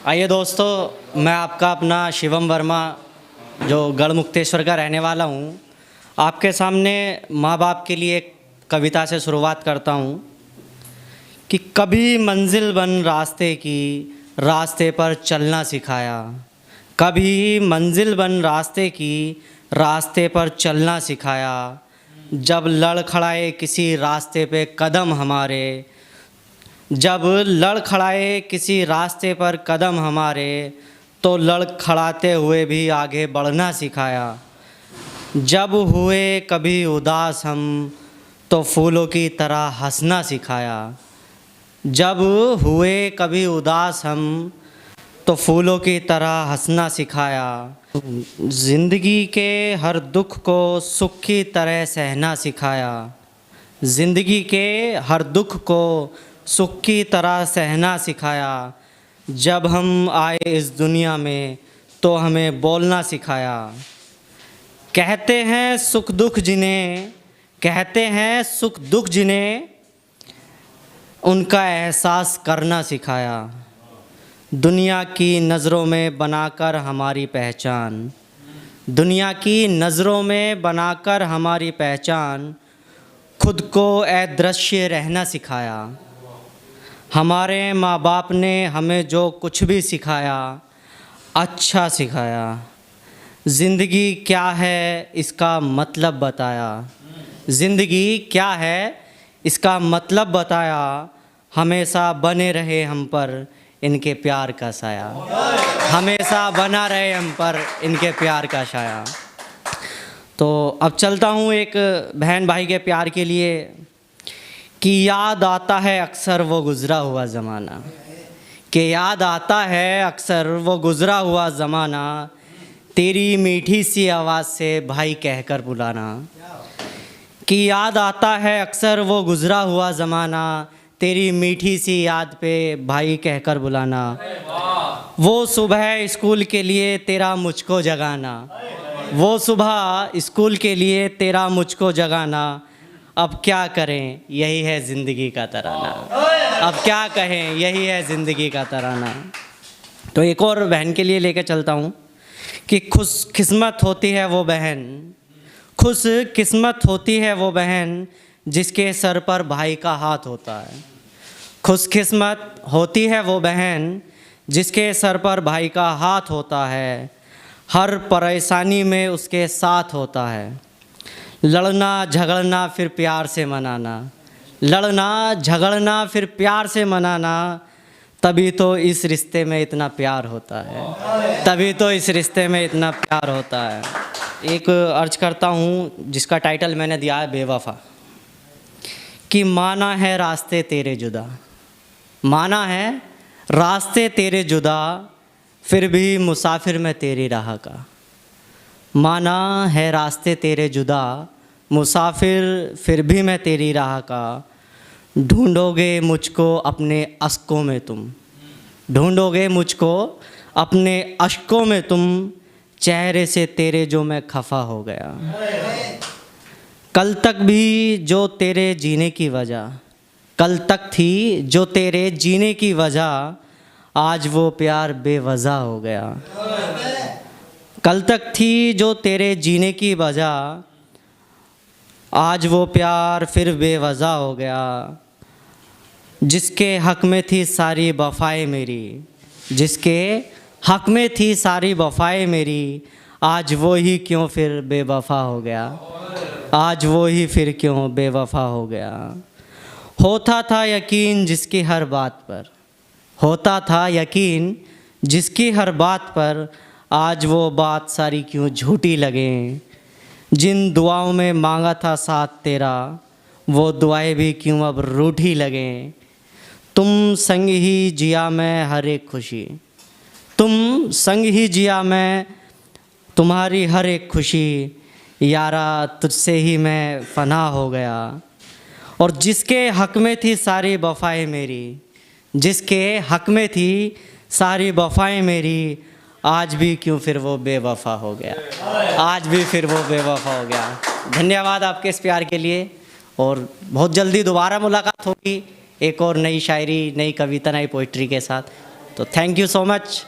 आइए दोस्तों, मैं आपका अपना शिवम वर्मा जो गढ़मुक्तेश्वर का रहने वाला हूँ, आपके सामने माँ बाप के लिए एक कविता से शुरुआत करता हूँ कि कभी मंजिल बन रास्ते की, रास्ते पर चलना सिखाया। कभी मंजिल बन रास्ते की, रास्ते पर चलना सिखाया। जब लड़खड़ाए किसी रास्ते पे कदम हमारे, जब लड़खड़ाए किसी रास्ते पर कदम हमारे, तो लड़खड़ाते हुए भी आगे बढ़ना सिखाया। जब हुए कभी उदास हम, तो फूलों की तरह हंसना सिखाया। जब हुए कभी उदास हम, तो फूलों की तरह हंसना सिखाया। ज़िंदगी के हर दुख को सुख की तरह सहना सिखाया। ज़िंदगी के हर दुख को सुख की तरह सहना सिखाया। जब हम आए इस दुनिया में, तो हमें बोलना सिखाया। कहते हैं सुख दुख जिन्हें, कहते हैं सुख दुख जिन्हें, उनका एहसास करना सिखाया। दुनिया की नज़रों में बनाकर हमारी पहचान, दुनिया की नज़रों में बनाकर हमारी पहचान, खुद को अदृश्य रहना सिखाया। हमारे माँ बाप ने हमें जो कुछ भी सिखाया, अच्छा सिखाया। ज़िंदगी क्या है इसका मतलब बताया। ज़िंदगी क्या है इसका मतलब बताया। हमेशा बने रहे हम पर इनके प्यार का साया। हमेशा बना रहे हम पर इनके प्यार का साया। तो अब चलता हूँ एक बहन भाई के प्यार के लिए कि याद आता है अक्सर वो गुज़रा हुआ ज़माना, कि याद आता है अक्सर वो गुज़रा हुआ ज़माना, तेरी मीठी सी आवाज़ से भाई कहकर बुलाना। कि याद आता है अक्सर वो गुज़रा हुआ ज़माना, तेरी मीठी सी याद पे भाई कहकर बुलाना। वो सुबह स्कूल के लिए तेरा मुझको जगाना, वो सुबह स्कूल के लिए तेरा मुझको जगाना। अब क्या करें यही है ज़िंदगी का तराना, अब क्या कहें यही है ज़िंदगी का तराना। तो एक और बहन के लिए लेकर चलता हूँ कि खुश किस्मत होती है वो बहन, खुश किस्मत होती है वो बहन, जिसके सर पर भाई का हाथ होता है। खुश किस्मत होती है वो बहन, जिसके सर पर भाई का हाथ होता है। हर परेशानी में उसके साथ होता है। लड़ना झगड़ना फिर प्यार से मनाना, लड़ना झगड़ना फिर प्यार से मनाना, तभी तो इस रिश्ते में इतना प्यार होता है, तभी तो इस रिश्ते में इतना प्यार होता है। एक अर्ज करता हूँ जिसका टाइटल मैंने दिया है बेवफा। कि माना है रास्ते तेरे जुदा, माना है रास्ते तेरे जुदा, फिर भी मुसाफिर मैं तेरी राह का। माना है रास्ते तेरे जुदा, मुसाफिर फिर भी मैं तेरी राह का। ढूंढोगे मुझको अपने अश्कों में तुम, ढूंढोगे मुझको अपने अश्कों में तुम, चेहरे से तेरे जो मैं खफा हो गया। कल तक भी जो तेरे जीने की वजह, कल तक थी जो तेरे जीने की वजह, आज वो प्यार बेवजह हो गया। कल तक थी जो तेरे जीने की वजह, आज वो प्यार फिर बेवजह हो गया। जिसके हक़ में थी सारी वफ़ाएं मेरी, जिसके हक़ में थी सारी वफ़ाएं मेरी, आज वो ही क्यों फिर बेवफ़ा हो गया, आज वो ही फिर क्यों बेवफ़ा हो गया। होता था यकीन जिसकी हर बात पर, होता था यकीन जिसकी हर बात पर, आज वो बात सारी क्यों झूठी लगे। जिन दुआओं में मांगा था साथ तेरा, वो दुआएं भी क्यों अब रूठी लगें। तुम संग ही जिया मैं हर एक खुशी, तुम संग ही जिया मैं तुम्हारी हर एक खुशी, यारा तुझसे ही मैं फना हो गया। और जिसके हक़ में थी सारी वफ़ाएं मेरी, जिसके हक़ में थी सारी वफ़ाएं मेरी, आज भी क्यों फिर वो बेवफ़ा हो गया, आज भी फिर वो बेवफ़ा हो गया। धन्यवाद आपके इस प्यार के लिए, और बहुत जल्दी दोबारा मुलाकात होगी एक और नई शायरी, नई कविता, नई पोइट्री के साथ। तो थैंक यू सो मच।